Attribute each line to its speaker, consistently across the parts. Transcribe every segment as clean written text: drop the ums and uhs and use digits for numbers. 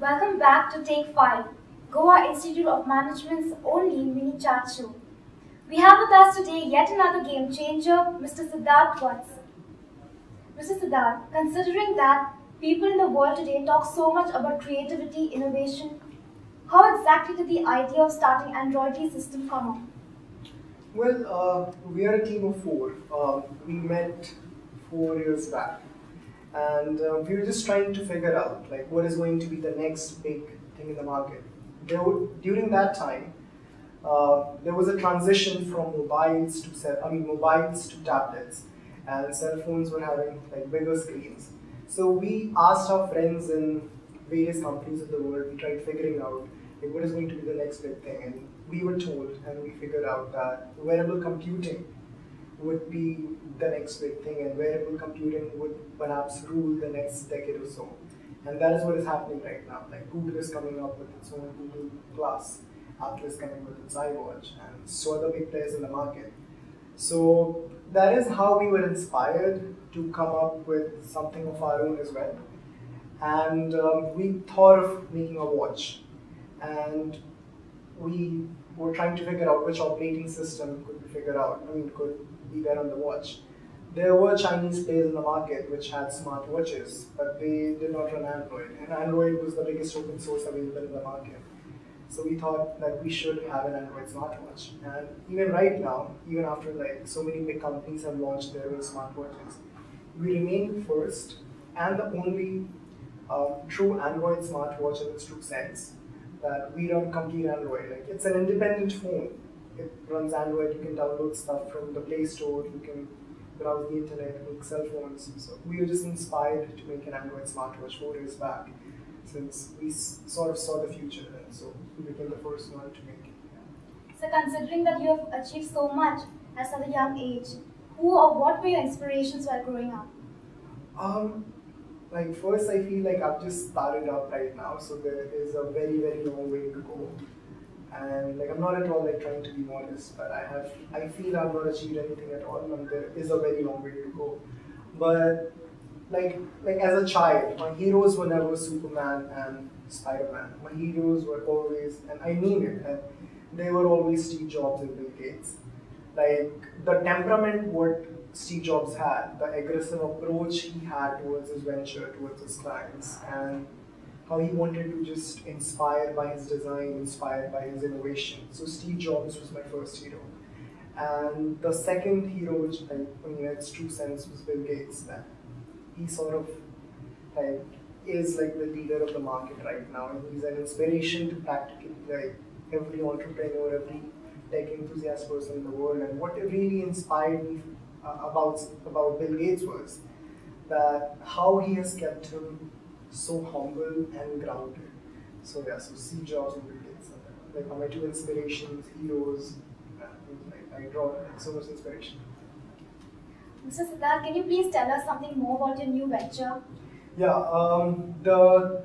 Speaker 1: Welcome back to Take 5, Goa Institute of Management's only mini chat show. We have with us today yet another game changer, Mr. Siddhant Vats. Mr. Siddhant, considering that people in the world today talk so much about creativity, innovation, how exactly did the idea of starting Android system come up?
Speaker 2: Well, we are a team of four. We met 4 years back, and we were just trying to figure out like what is going to be the next big thing in the market. During that time, there was a transition from mobiles to tablets, and cell phones were having like bigger screens. So we asked our friends in various companies of the world. We tried figuring out like, what is going to be the next big thing, and we were told, and we figured out that wearable computing would be the next big thing, and wearable computing would perhaps rule the next decade or so. And that is what is happening right now. Like Google is coming up with its own Google Glass, Apple is coming with its iWatch, and so are the big players in the market. So that is how we were inspired to come up with something of our own as well. And we thought of making a watch, and we were trying to figure out which operating system could be figured out. Could be there on the watch. There were Chinese players in the market which had smartwatches, but they did not run Android, and Android was the biggest open source available in the market. So we thought that we should have an Android smartwatch. And even right now, even after like so many big companies have launched their own smartwatches, we remain first and the only true Android smartwatch in its true sense, that we run complete Android. Like it's an independent phone. It runs Android. You can download stuff from the Play Store. You can browse the internet, make cell phones. So we were just inspired to make an Android smartwatch 4 years back, since we sort of saw the future, and so we became the first one to make it.
Speaker 1: So, considering that you have achieved so much at such a young age, who or what were your inspirations while growing up?
Speaker 2: Like first, I feel like I've just started up right now, so there is a very very long way to go. And like I'm not at all like trying to be modest, but I feel I've not achieved anything at all, and there is a very long way to go. But like as a child, my heroes were never Superman and Spider-Man. My heroes were always, and I mean it, and they were always Steve Jobs and Bill Gates. Like the temperament what Steve Jobs had, the aggressive approach he had towards his venture, towards his clients, and how he wanted to just inspire by his design, inspired by his innovation. So Steve Jobs was my first hero. And the second hero, which in its true sense, was Bill Gates. That he sort of like is like the leader of the market right now, and he's an inspiration to practically like every entrepreneur, every tech enthusiast person in the world. And what really inspired me about Bill Gates was that how he has kept him so humble and grounded. So yeah, so Steve Jobs and Bill Gates are my two inspirations, heroes. I draw like, so much inspiration.
Speaker 1: Mr. Siddharth, can you please tell us something more about your new venture?
Speaker 2: Yeah,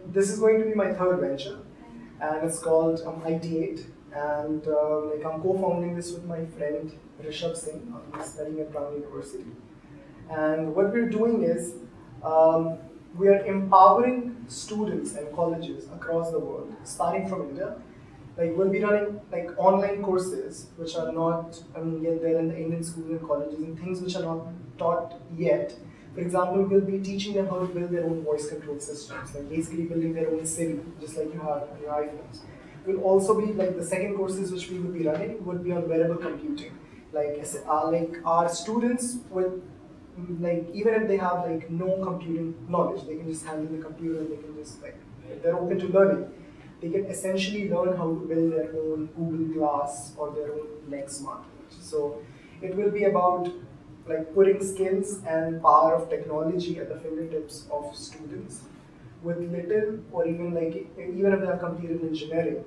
Speaker 2: this is going to be my third venture, and it's called IT8. And like I'm co-founding this with my friend Rishabh Singh. He's studying at Brown University. And what we're doing is we are empowering students and colleges across the world, starting from India. Like we'll be running like online courses which are not, yet they're in the Indian schools and colleges, and things which are not taught yet. For example, we'll be teaching them how to build their own voice control systems, like basically building their own Siri, just like you have on your iPhones. Will also be like the second courses which we will be running would be on wearable computing. Like our students would, like even if they have like no computing knowledge, they can just handle the computer, and they can just like, if they're open to learning, they can essentially learn how to build their own Google Glass or their own next smartwatch. So it will be about like putting skills and power of technology at the fingertips of students with little, or even like even if they have completed engineering.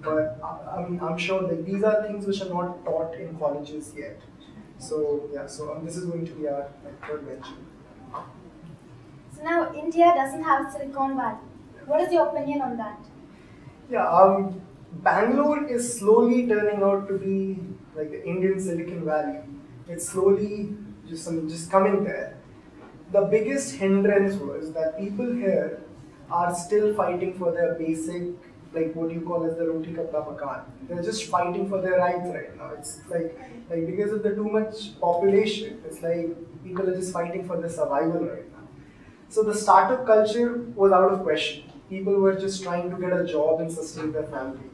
Speaker 2: But I'm sure that these are things which are not taught in colleges yet. So yeah, so this is going to be our third venture.
Speaker 1: So now India doesn't have Silicon Valley. What is your opinion on that?
Speaker 2: Yeah, Bangalore is slowly turning out to be like the Indian Silicon Valley. It's slowly just coming there. The biggest hindrance was that people here are still fighting for their basic, like what you call as the roti kapda makan. They're just fighting for their rights right now. It's like because of the too much population, it's like people are just fighting for their survival right now. So the startup culture was out of question. People were just trying to get a job and sustain their family.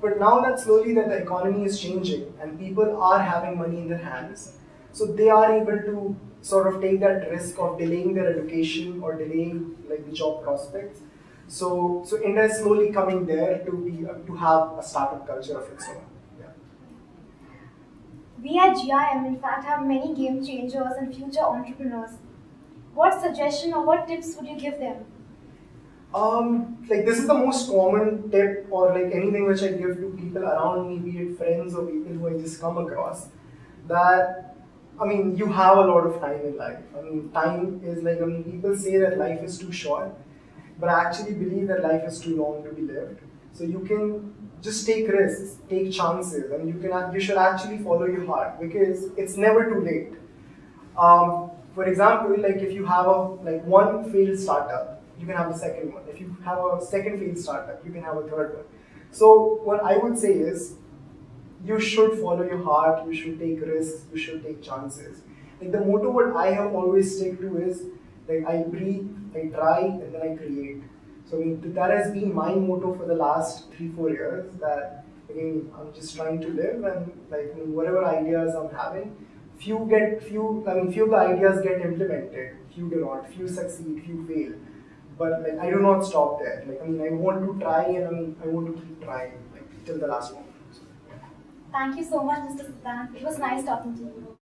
Speaker 2: But now that slowly that the economy is changing and people are having money in their hands, so they are able to sort of take that risk of delaying their education or delaying like the job prospects. So India is slowly coming there to be to have a startup culture of its own. Yeah.
Speaker 1: We at GIM, in fact, have many game changers and future entrepreneurs. What suggestion or what tips would you give them?
Speaker 2: Like this is the most common tip or like anything which I give to people around me, be it friends or people who I just come across, that I mean you have a lot of time in life. I mean time is like, I mean people say that life is too short, but I actually believe that life is too long to be lived. So you can just take risks, take chances, and you should actually follow your heart because it's never too late. For example, like if you have a like one failed startup, you can have a second one. If you have a second failed startup, you can have a third one. So what I would say is, you should follow your heart. You should take risks. You should take chances. Like the motto what I have always stick to is like I breathe, I try, and then I create. So I mean that has been my motto for the last 3-4 years. That again I'm just trying to live and like whatever ideas I'm having. Few of the ideas get implemented, few do not, few succeed, few fail. But like I do not stop there. Like I mean I want to try and I want to keep trying like till the last moment. So, yeah.
Speaker 1: Thank you so much, Mr. Siddhant. It was nice talking to you.